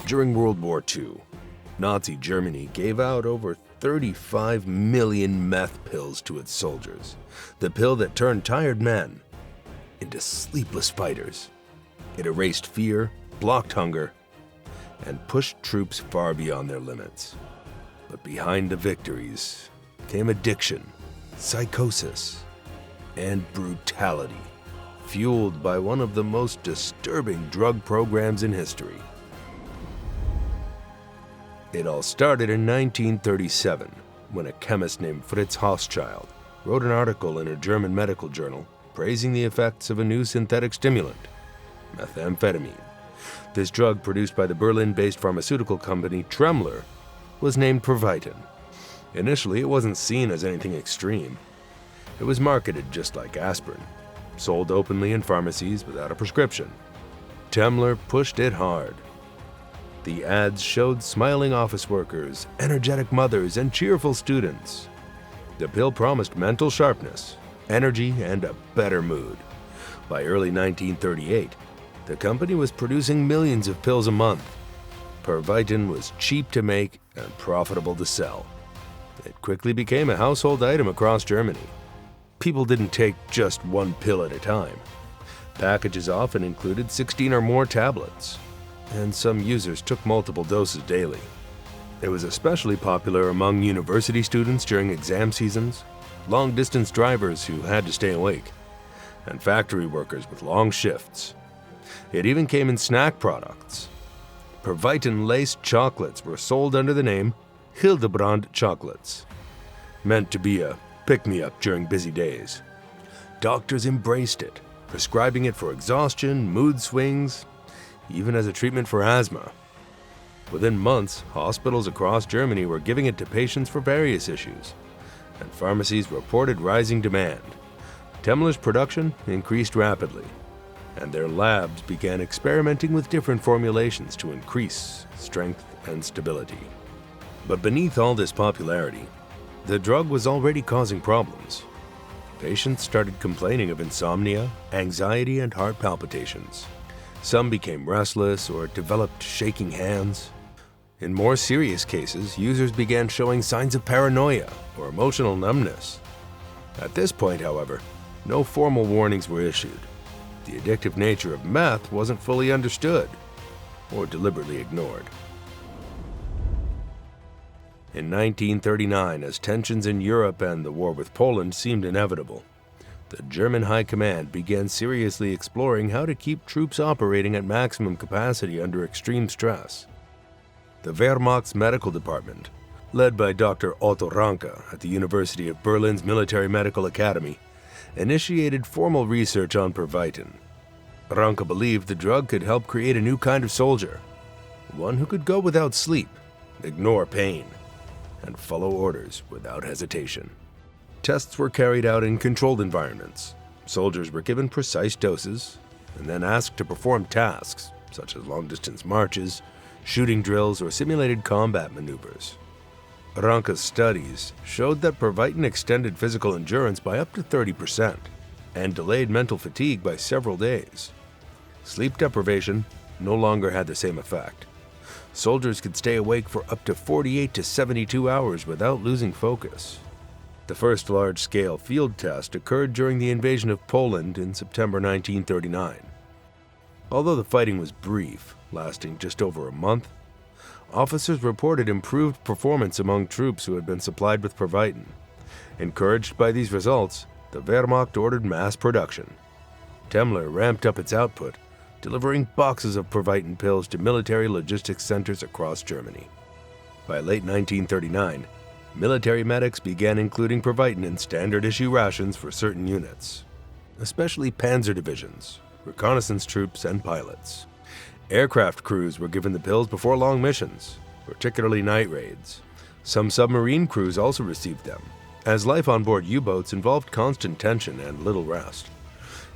During World War II, Nazi Germany gave out over 35 million meth pills to its soldiers, the pill that turned tired men into sleepless fighters. It erased fear, blocked hunger, and pushed troops far beyond their limits. But behind the victories came addiction, psychosis, and brutality, fueled by one of the most disturbing drug programs in history. It all started in 1937, when a chemist named Fritz Hauschild wrote an article in a German medical journal praising the effects of a new synthetic stimulant, methamphetamine. This drug, produced by the Berlin-based pharmaceutical company Tremler, was named Provitin. Initially, it wasn't seen as anything extreme. It was marketed just like aspirin, sold openly in pharmacies without a prescription. Tremler pushed it hard. The ads showed smiling office workers, energetic mothers, and cheerful students. The pill promised mental sharpness, energy, and a better mood. By early 1938, the company was producing millions of pills a month. Provitin was cheap to make and profitable to sell. It quickly became a household item across Germany. People didn't take just one pill at a time. Packages often included 16 or more tablets, and some users took multiple doses daily. It was especially popular among university students during exam seasons, long-distance drivers who had to stay awake, and factory workers with long shifts. It even came in snack products. Provitin-laced chocolates were sold under the name Hildebrand chocolates, meant to be a pick-me-up during busy days. Doctors embraced it, prescribing it for exhaustion, mood swings, even as a treatment for asthma. Within months, hospitals across Germany were giving it to patients for various issues, and pharmacies reported rising demand. Tremler's production increased rapidly, and their labs began experimenting with different formulations to increase strength and stability. But beneath all this popularity, the drug was already causing problems. Patients started complaining of insomnia, anxiety, and heart palpitations. Some became restless or developed shaking hands. In more serious cases, users began showing signs of paranoia or emotional numbness. At this point, however, no formal warnings were issued. The addictive nature of meth wasn't fully understood or deliberately ignored. In 1939, as tensions in Europe and the war with Poland seemed inevitable, the German High Command began seriously exploring how to keep troops operating at maximum capacity under extreme stress. The Wehrmacht's medical department, led by Dr. Otto Ranke at the University of Berlin's Military Medical Academy, initiated formal research on Provitin. Ranke believed the drug could help create a new kind of soldier, one who could go without sleep, ignore pain, and follow orders without hesitation. Tests were carried out in controlled environments. Soldiers were given precise doses and then asked to perform tasks such as long-distance marches, shooting drills, or simulated combat maneuvers. Ranke's studies showed that Provitin extended physical endurance by up to 30% and delayed mental fatigue by several days. Sleep deprivation no longer had the same effect. Soldiers could stay awake for up to 48 to 72 hours without losing focus. The first large-scale field test occurred during the invasion of Poland in September 1939. Although the fighting was brief, lasting just over a month, officers reported improved performance among troops who had been supplied with Provitin. Encouraged by these results, the Wehrmacht ordered mass production. Tremler ramped up its output, delivering boxes of Provitin pills to military logistics centers across Germany. By late 1939, military medics began including Provitin in standard-issue rations for certain units, especially panzer divisions, reconnaissance troops, and pilots. Aircraft crews were given the pills before long missions, particularly night raids. Some submarine crews also received them, as life on board U-boats involved constant tension and little rest.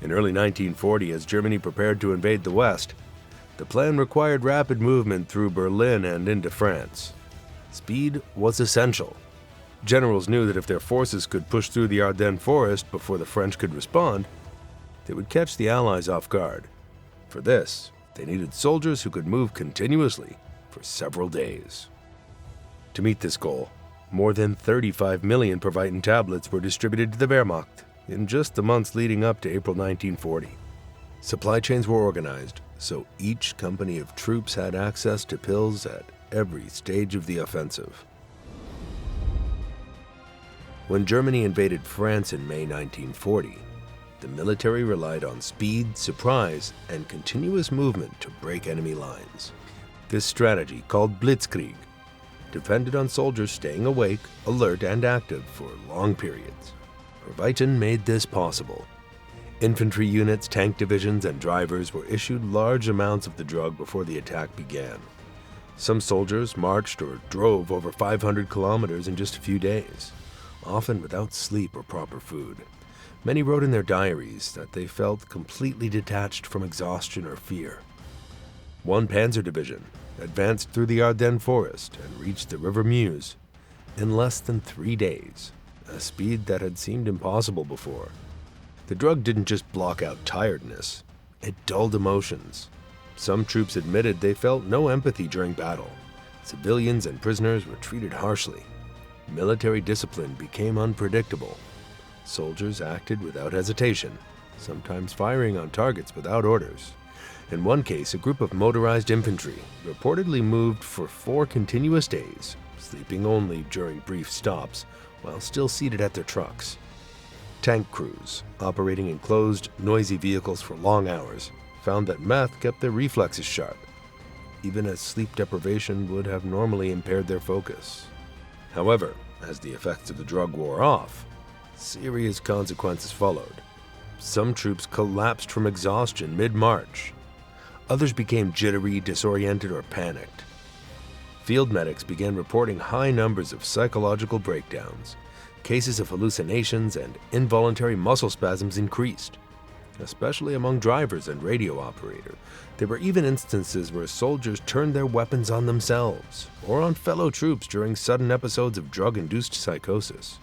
In early 1940, as Germany prepared to invade the West, the plan required rapid movement through Berlin and into France. Speed was essential. Generals knew that if their forces could push through the Ardennes forest before the French could respond, they would catch the Allies off guard. For this, they needed soldiers who could move continuously for several days. To meet this goal, more than 35 million Provitin tablets were distributed to the Wehrmacht in just the months leading up to April 1940. Supply chains were organized, so each company of troops had access to pills at every stage of the offensive. When Germany invaded France in May 1940, the military relied on speed, surprise, and continuous movement to break enemy lines. This strategy, called blitzkrieg, depended on soldiers staying awake, alert, and active for long periods. Provitin made this possible. Infantry units, tank divisions, and drivers were issued large amounts of the drug before the attack began. Some soldiers marched or drove over 500 kilometers in just a few days, often without sleep or proper food. Many wrote in their diaries that they felt completely detached from exhaustion or fear. One panzer division advanced through the Ardennes forest and reached the River Meuse in less than 3 days, a speed that had seemed impossible before. The drug didn't just block out tiredness, it dulled emotions. Some troops admitted they felt no empathy during battle. Civilians and prisoners were treated harshly. Military discipline became unpredictable. Soldiers acted without hesitation, sometimes firing on targets without orders. In one case, a group of motorized infantry reportedly moved for 4 continuous days, sleeping only during brief stops while still seated at their trucks. Tank crews, operating enclosed, noisy vehicles for long hours, found that meth kept their reflexes sharp, even as sleep deprivation would have normally impaired their focus. However, as the effects of the drug wore off, serious consequences followed. Some troops collapsed from exhaustion mid-march. Others became jittery, disoriented, or panicked. Field medics began reporting high numbers of psychological breakdowns. Cases of hallucinations and involuntary muscle spasms increased, especially among drivers and radio operators. There were even instances where soldiers turned their weapons on themselves or on fellow troops during sudden episodes of drug-induced psychosis.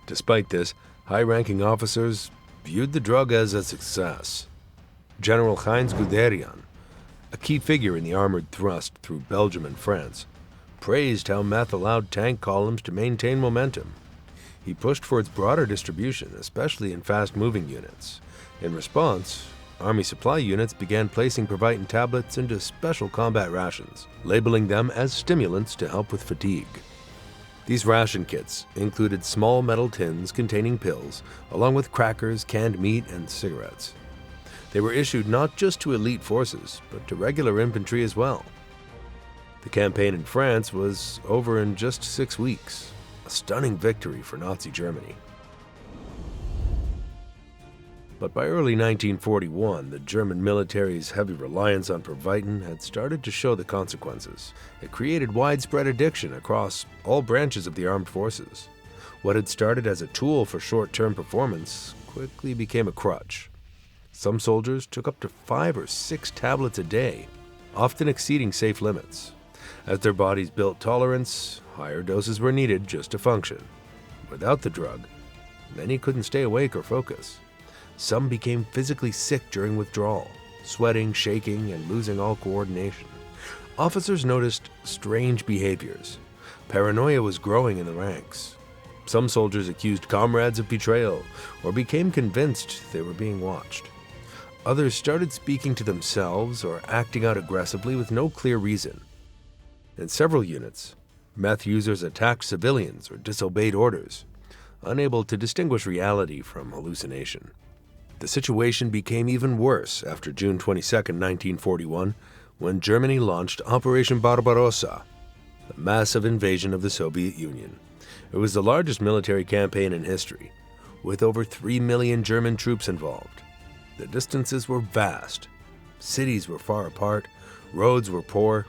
Despite this, high-ranking officers viewed the drug as a success. General Heinz Guderian, a key figure in the armored thrust through Belgium and France, praised how meth allowed tank columns to maintain momentum. He pushed for its broader distribution, especially in fast-moving units. In response, Army supply units began placing Provitin tablets into special combat rations, labeling them as stimulants to help with fatigue. These ration kits included small metal tins containing pills, along with crackers, canned meat, and cigarettes. They were issued not just to elite forces, but to regular infantry as well. The campaign in France was over in just 6 weeks, a stunning victory for Nazi Germany. But by early 1941, the German military's heavy reliance on Provitin had started to show the consequences. It created widespread addiction across all branches of the armed forces. What had started as a tool for short-term performance quickly became a crutch. Some soldiers took up to 5 or 6 tablets a day, often exceeding safe limits. As their bodies built tolerance, higher doses were needed just to function. Without the drug, many couldn't stay awake or focus. Some became physically sick during withdrawal, sweating, shaking, and losing all coordination. Officers noticed strange behaviors. Paranoia was growing in the ranks. Some soldiers accused comrades of betrayal or became convinced they were being watched. Others started speaking to themselves or acting out aggressively with no clear reason. In several units, meth users attacked civilians or disobeyed orders, unable to distinguish reality from hallucination. The situation became even worse after June 22, 1941, when Germany launched Operation Barbarossa, a massive invasion of the Soviet Union. It was the largest military campaign in history, with over 3 million German troops involved. The distances were vast, cities were far apart, roads were poor,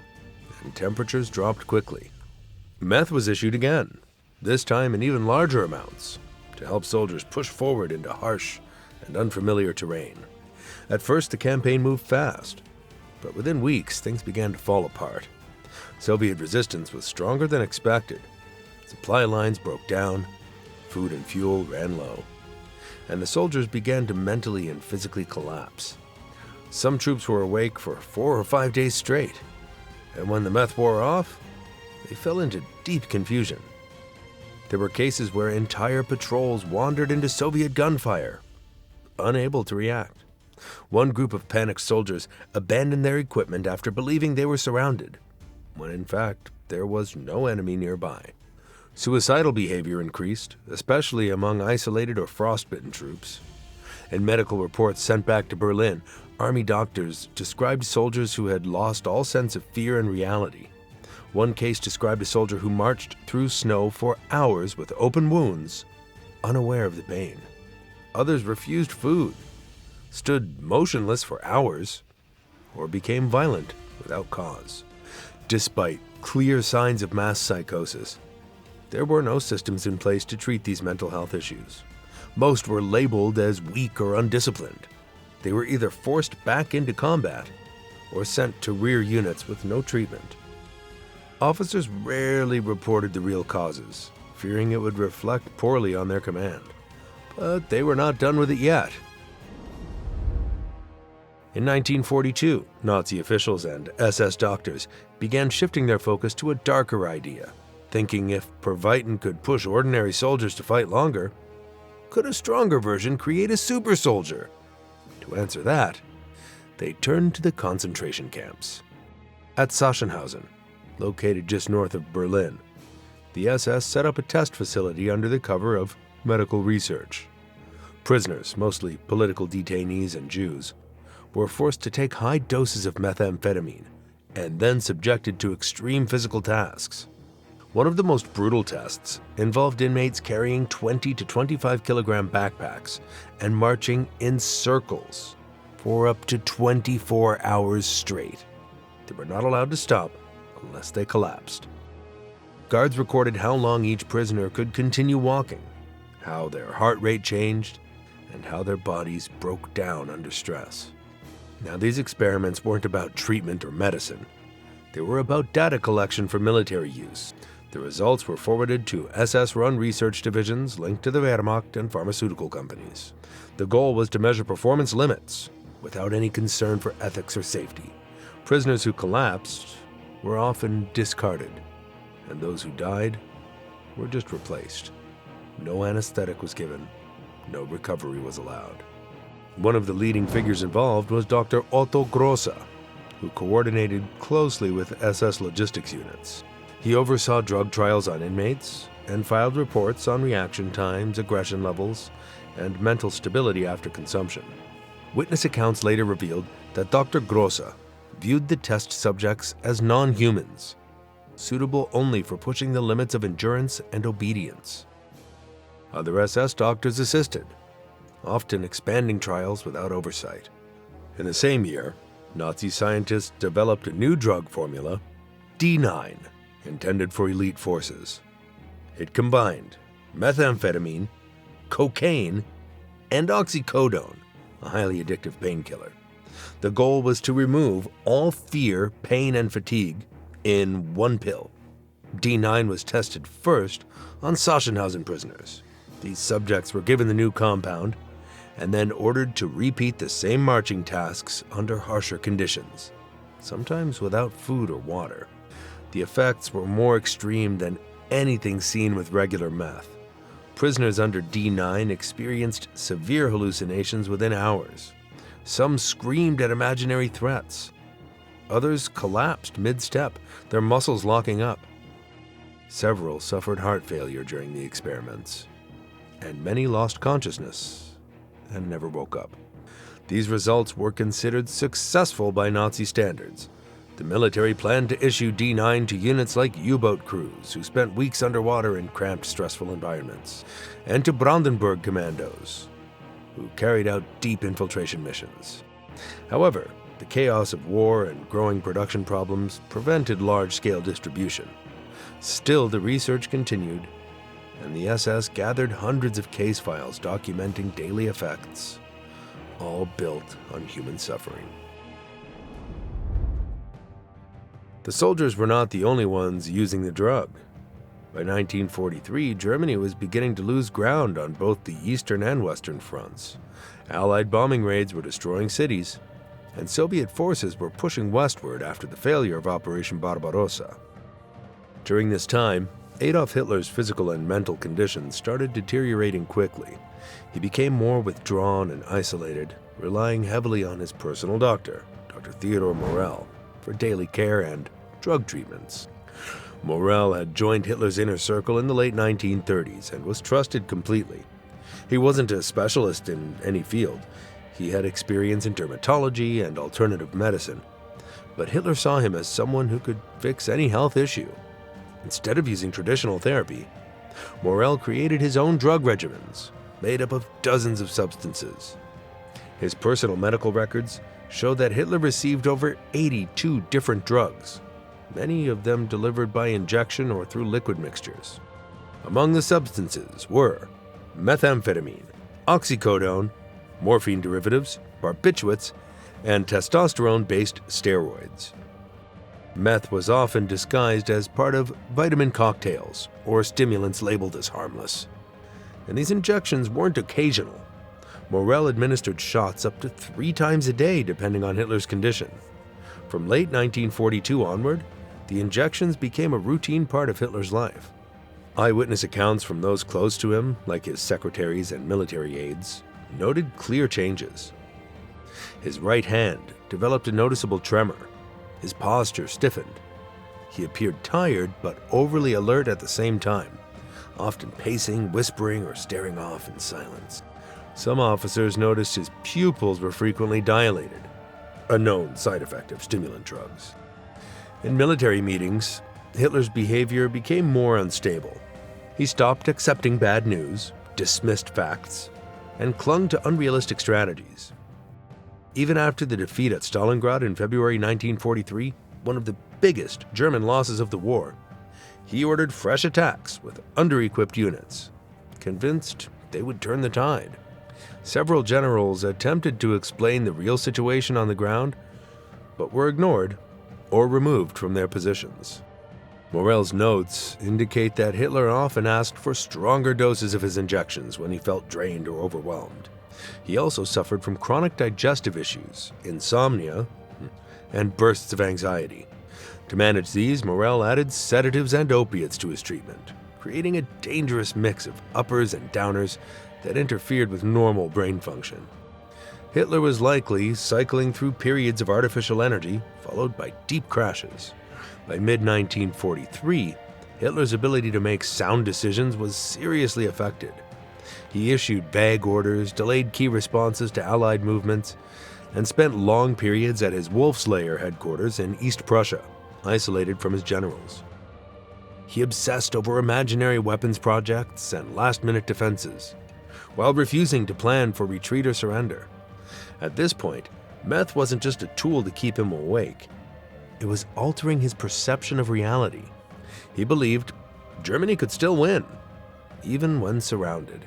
and temperatures dropped quickly. Meth was issued again, this time in even larger amounts, to help soldiers push forward into harsh and unfamiliar terrain. At first, the campaign moved fast, but within weeks, things began to fall apart. Soviet resistance was stronger than expected. Supply lines broke down, food and fuel ran low, and the soldiers began to mentally and physically collapse. Some troops were awake for 4 or 5 days straight, And when the meth wore off, they fell into deep confusion. There were cases where entire patrols wandered into Soviet gunfire, unable to react. One group of panicked soldiers abandoned their equipment after believing they were surrounded, when in fact there was no enemy nearby. Suicidal behavior increased, especially among isolated or frostbitten troops. In medical reports sent back to Berlin, Army doctors described soldiers who had lost all sense of fear and reality. One case described a soldier who marched through snow for hours with open wounds, unaware of the pain. Others refused food, stood motionless for hours, or became violent without cause. Despite clear signs of mass psychosis, there were no systems in place to treat these mental health issues. Most were labeled as weak or undisciplined. They were either forced back into combat or sent to rear units with no treatment. Officers rarely reported the real causes, fearing it would reflect poorly on their command. But they were not done with it yet. In 1942, Nazi officials and SS doctors began shifting their focus to a darker idea, thinking if Pervitin could push ordinary soldiers to fight longer, could a stronger version create a super soldier? To answer that, they turned to the concentration camps. At Sachsenhausen, located just north of Berlin, the SS set up a test facility under the cover of medical research. Prisoners, mostly political detainees and Jews, were forced to take high doses of methamphetamine and then subjected to extreme physical tasks. One of the most brutal tests involved inmates carrying 20 to 25 kilogram backpacks and marching in circles for up to 24 hours straight. They were not allowed to stop unless they collapsed. Guards recorded how long each prisoner could continue walking, how their heart rate changed, and how their bodies broke down under stress. Now, these experiments weren't about treatment or medicine. They were about data collection for military use. The results were forwarded to SS-run research divisions linked to the Wehrmacht and pharmaceutical companies. The goal was to measure performance limits without any concern for ethics or safety. Prisoners who collapsed were often discarded, and those who died were just replaced. No anesthetic was given, no recovery was allowed. One of the leading figures involved was Dr. Otto Grosse, who coordinated closely with SS logistics units. He oversaw drug trials on inmates and filed reports on reaction times, aggression levels, and mental stability after consumption. Witness accounts later revealed that Dr. Grosse viewed the test subjects as non-humans, suitable only for pushing the limits of endurance and obedience. Other SS doctors assisted, often expanding trials without oversight. In the same year, Nazi scientists developed a new drug formula, D9, intended for elite forces. It combined methamphetamine, cocaine, and oxycodone, a highly addictive painkiller. The goal was to remove all fear, pain, and fatigue in one pill. D9 was tested first on Sachsenhausen prisoners. These subjects were given the new compound and then ordered to repeat the same marching tasks under harsher conditions, sometimes without food or water. The effects were more extreme than anything seen with regular meth. Prisoners under D9 experienced severe hallucinations within hours. Some screamed at imaginary threats. Others collapsed mid-step, their muscles locking up. Several suffered heart failure during the experiments, and many lost consciousness and never woke up. These results were considered successful by Nazi standards. The military planned to issue D9 to units like U-boat crews who spent weeks underwater in cramped, stressful environments, and to Brandenburg commandos who carried out deep infiltration missions. However, the chaos of war and growing production problems prevented large-scale distribution. Still, the research continued, and the SS gathered hundreds of case files documenting daily effects, all built on human suffering. The soldiers were not the only ones using the drug. By 1943, Germany was beginning to lose ground on both the eastern and western fronts. Allied bombing raids were destroying cities, and Soviet forces were pushing westward after the failure of Operation Barbarossa. During this time, Adolf Hitler's physical and mental conditions started deteriorating quickly. He became more withdrawn and isolated, relying heavily on his personal doctor, Dr. Theodor Morell, for daily care and drug treatments. Morell had joined Hitler's inner circle in the late 1930s and was trusted completely. He wasn't a specialist in any field. He had experience in dermatology and alternative medicine, but Hitler saw him as someone who could fix any health issue. Instead of using traditional therapy, Morell created his own drug regimens, made up of dozens of substances. His personal medical records show that Hitler received over 82 different drugs, many of them delivered by injection or through liquid mixtures. Among the substances were methamphetamine, oxycodone, morphine derivatives, barbiturates, and testosterone-based steroids. Meth was often disguised as part of vitamin cocktails or stimulants labeled as harmless. And these injections weren't occasional. Morell administered shots up to 3 times a day depending on Hitler's condition. From late 1942 onward, the injections became a routine part of Hitler's life. Eyewitness accounts from those close to him, like his secretaries and military aides, noted clear changes. His right hand developed a noticeable tremor. His posture stiffened. He appeared tired but overly alert at the same time, often pacing, whispering, or staring off in silence. Some officers noticed his pupils were frequently dilated, a known side effect of stimulant drugs. In military meetings, Hitler's behavior became more unstable. He stopped accepting bad news, dismissed facts, and clung to unrealistic strategies. Even after the defeat at Stalingrad in February 1943, one of the biggest German losses of the war, he ordered fresh attacks with under-equipped units, convinced they would turn the tide. Several generals attempted to explain the real situation on the ground, but were ignored or removed from their positions. Morell's notes indicate that Hitler often asked for stronger doses of his injections when he felt drained or overwhelmed. He also suffered from chronic digestive issues, insomnia, and bursts of anxiety. To manage these, Morell added sedatives and opiates to his treatment, creating a dangerous mix of uppers and downers that interfered with normal brain function. Hitler was likely cycling through periods of artificial energy, followed by deep crashes. By mid-1943, Hitler's ability to make sound decisions was seriously affected. He issued vague orders, delayed key responses to Allied movements, and spent long periods at his Wolfslayer headquarters in East Prussia, isolated from his generals. He obsessed over imaginary weapons projects and last-minute defenses, while refusing to plan for retreat or surrender. At this point, meth wasn't just a tool to keep him awake. It was altering his perception of reality. He believed Germany could still win, even when surrounded.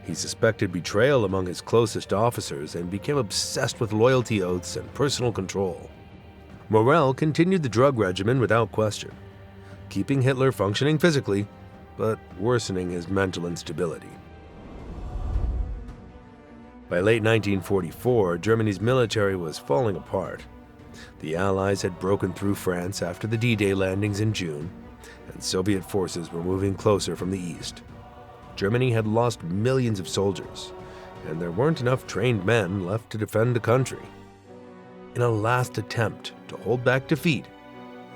He suspected betrayal among his closest officers and became obsessed with loyalty oaths and personal control. Morell continued the drug regimen without question, keeping Hitler functioning physically, but worsening his mental instability. By late 1944, Germany's military was falling apart. The Allies had broken through France after the D-Day landings in June, and Soviet forces were moving closer from the east. Germany had lost millions of soldiers, and there weren't enough trained men left to defend the country. In a last attempt to hold back defeat,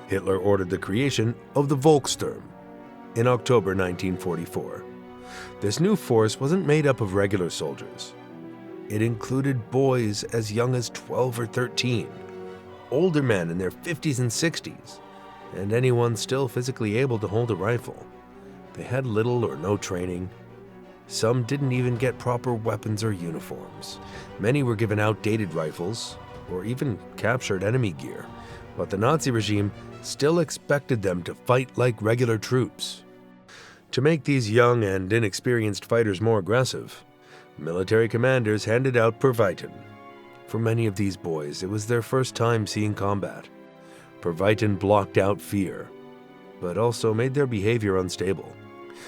Hitler ordered the creation of the Volkssturm in October 1944. This new force wasn't made up of regular soldiers. It included boys as young as 12 or 13, older men in their 50s and 60s, and anyone still physically able to hold a rifle. They had little or no training. Some didn't even get proper weapons or uniforms. Many were given outdated rifles, or even captured enemy gear. But the Nazi regime still expected them to fight like regular troops. To make these young and inexperienced fighters more aggressive, military commanders handed out Pervitin. For many of these boys, it was their first time seeing combat. Pervitin blocked out fear, but also made their behavior unstable.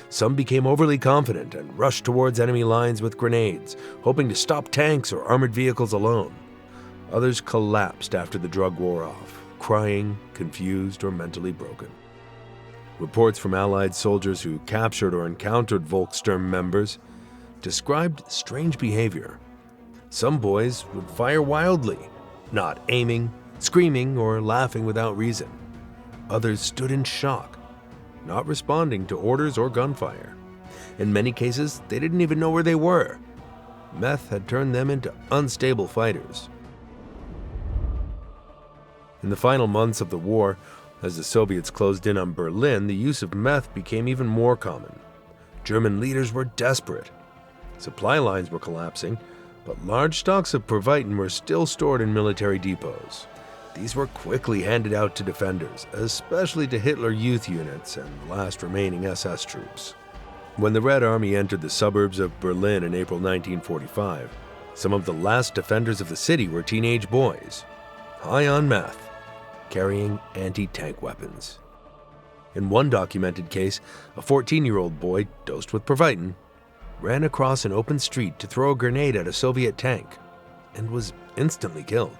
Some became overly confident and rushed towards enemy lines with grenades, hoping to stop tanks or armored vehicles alone. Others collapsed after the drug wore off, crying, confused, or mentally broken. Reports from Allied soldiers who captured or encountered Volkssturm members described strange behavior. Some boys would fire wildly, not aiming, screaming, or laughing without reason. Others stood in shock, not responding to orders or gunfire. In many cases, they didn't even know where they were. Meth had turned them into unstable fighters. In the final months of the war, as the Soviets closed in on Berlin, the use of meth became even more common. German leaders were desperate. Supply lines were collapsing, but large stocks of Provitin were still stored in military depots. These were quickly handed out to defenders, especially to Hitler Youth units and the last remaining SS troops. When the Red Army entered the suburbs of Berlin in April 1945, some of the last defenders of the city were teenage boys, high on meth, carrying anti-tank weapons. In one documented case, a 14-year-old boy, dosed with Provitin, ran across an open street to throw a grenade at a Soviet tank and was instantly killed.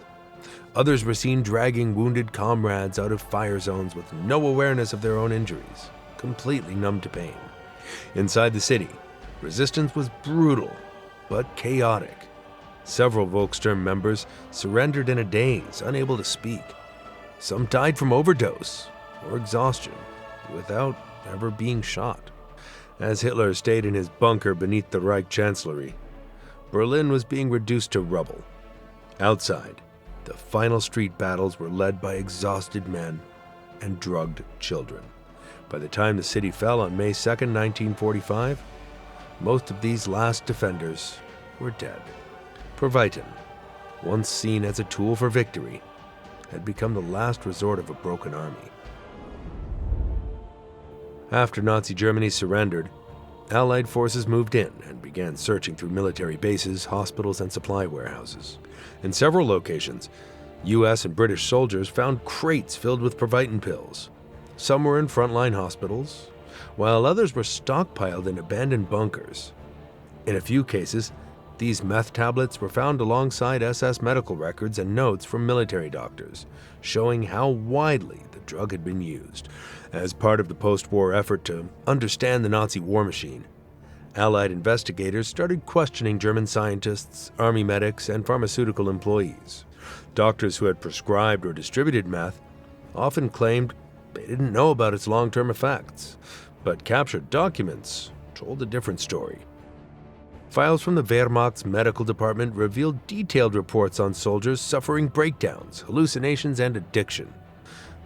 Others were seen dragging wounded comrades out of fire zones with no awareness of their own injuries, completely numb to pain. Inside the city, resistance was brutal but chaotic. Several Volkssturm members surrendered in a daze, unable to speak. Some died from overdose or exhaustion without ever being shot. As Hitler stayed in his bunker beneath the Reich Chancellery, Berlin was being reduced to rubble. Outside, the final street battles were led by exhausted men and drugged children. By the time the city fell on May 2, 1945, most of these last defenders were dead. Provitin, once seen as a tool for victory, had become the last resort of a broken army. After Nazi Germany surrendered, Allied forces moved in and began searching through military bases, hospitals, and supply warehouses. In several locations, U.S. and British soldiers found crates filled with Provitin pills. Some were in frontline hospitals, while others were stockpiled in abandoned bunkers. In a few cases, these meth tablets were found alongside SS medical records and notes from military doctors, showing how widely the drug had been used. As part of the post-war effort to understand the Nazi war machine, Allied investigators started questioning German scientists, army medics, and pharmaceutical employees. Doctors who had prescribed or distributed meth often claimed they didn't know about its long-term effects, but captured documents told a different story. Files from the Wehrmacht's medical department revealed detailed reports on soldiers suffering breakdowns, hallucinations, and addiction.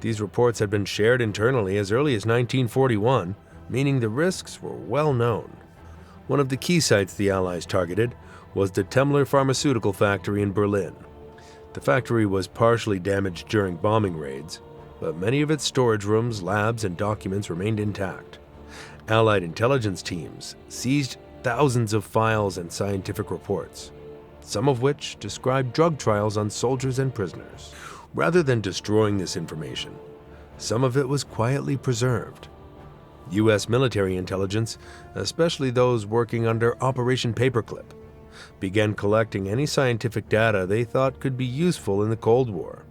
These reports had been shared internally as early as 1941, meaning the risks were well known. One of the key sites the Allies targeted was the Temmler pharmaceutical factory in Berlin. The factory was partially damaged during bombing raids, but many of its storage rooms, labs, and documents remained intact. Allied intelligence teams seized thousands of files and scientific reports, some of which described drug trials on soldiers and prisoners. Rather than destroying this information, some of it was quietly preserved. U.S. military intelligence, especially those working under Operation Paperclip, began collecting any scientific data they thought could be useful in the Cold War.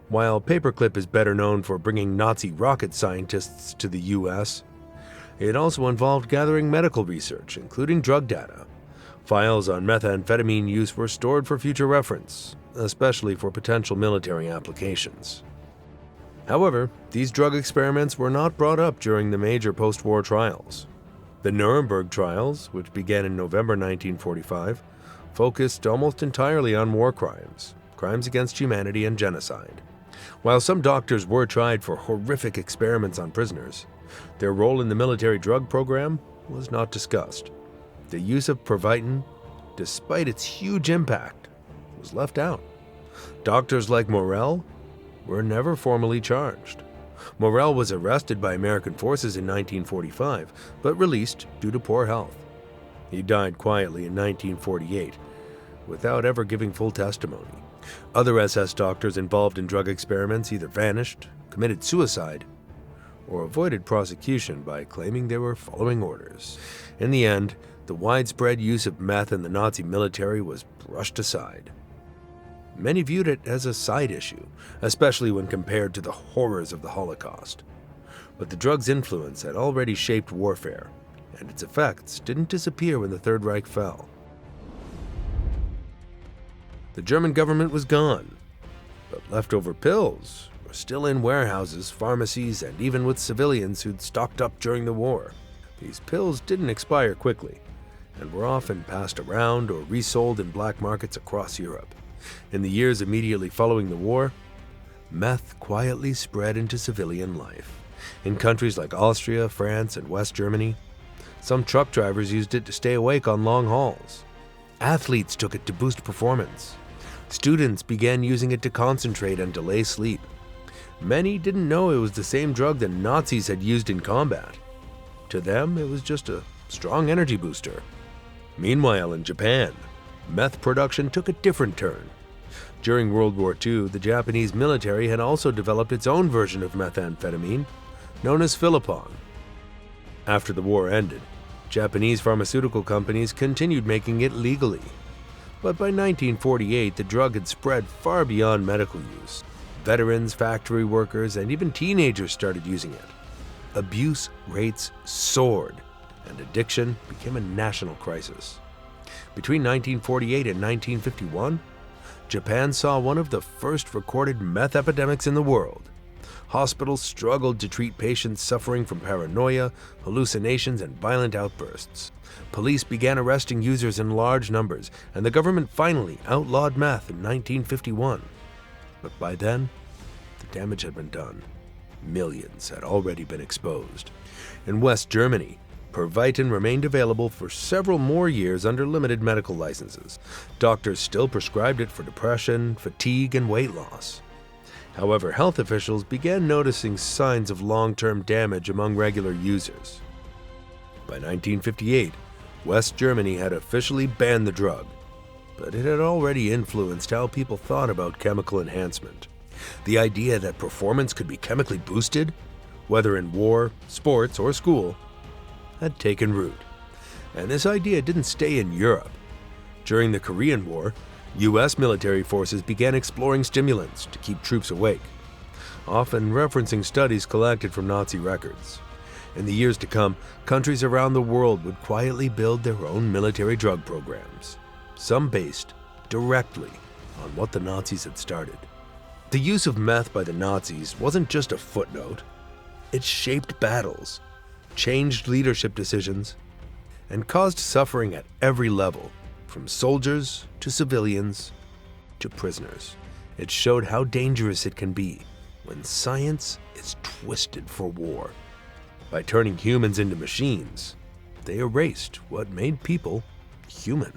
While Paperclip is better known for bringing Nazi rocket scientists to the U.S., it also involved gathering medical research, including drug data. Files on methamphetamine use were stored for future reference, especially for potential military applications. However, these drug experiments were not brought up during the major post-war trials. The Nuremberg trials, which began in November 1945, focused almost entirely on war crimes, crimes against humanity, and genocide. While some doctors were tried for horrific experiments on prisoners, their role in the military drug program was not discussed. The use of Provitin, despite its huge impact, was left out. Doctors like Morell were never formally charged. Morell was arrested by American forces in 1945, but released due to poor health. He died quietly in 1948, without ever giving full testimony. Other SS doctors involved in drug experiments either vanished, committed suicide, or avoided prosecution by claiming they were following orders. In the end, the widespread use of meth in the Nazi military was brushed aside. Many viewed it as a side issue, especially when compared to the horrors of the Holocaust. But the drug's influence had already shaped warfare, and its effects didn't disappear when the Third Reich fell. The German government was gone, but leftover pills were still in warehouses, pharmacies, and even with civilians who'd stocked up during the war. These pills didn't expire quickly, and were often passed around or resold in black markets across Europe. In the years immediately following the war, meth quietly spread into civilian life. In countries like Austria, France, and West Germany, some truck drivers used it to stay awake on long hauls. Athletes took it to boost performance. Students began using it to concentrate and delay sleep. Many didn't know it was the same drug that Nazis had used in combat. To them, it was just a strong energy booster. Meanwhile, in Japan, meth production took a different turn. During World War II, the Japanese military had also developed its own version of methamphetamine, known as Philipon. After the war ended, Japanese pharmaceutical companies continued making it legally. But by 1948, the drug had spread far beyond medical use. Veterans, factory workers, and even teenagers started using it. Abuse rates soared, and addiction became a national crisis. Between 1948 and 1951, Japan saw one of the first recorded meth epidemics in the world. Hospitals struggled to treat patients suffering from paranoia, hallucinations, and violent outbursts. Police began arresting users in large numbers, and the government finally outlawed meth in 1951. But by then, the damage had been done. Millions had already been exposed. In West Germany, Pervitin remained available for several more years under limited medical licenses. Doctors still prescribed it for depression, fatigue, and weight loss. However, health officials began noticing signs of long-term damage among regular users. By 1958, West Germany had officially banned the drug, but it had already influenced how people thought about chemical enhancement. The idea that performance could be chemically boosted, whether in war, sports, or school, had taken root. And this idea didn't stay in Europe. During the Korean War, U.S. military forces began exploring stimulants to keep troops awake, often referencing studies collected from Nazi records. In the years to come, countries around the world would quietly build their own military drug programs, some based directly on what the Nazis had started. The use of meth by the Nazis wasn't just a footnote. It shaped battles, changed leadership decisions, and caused suffering at every level, from soldiers to civilians to prisoners. It showed how dangerous it can be when science is twisted for war. By turning humans into machines, they erased what made people human.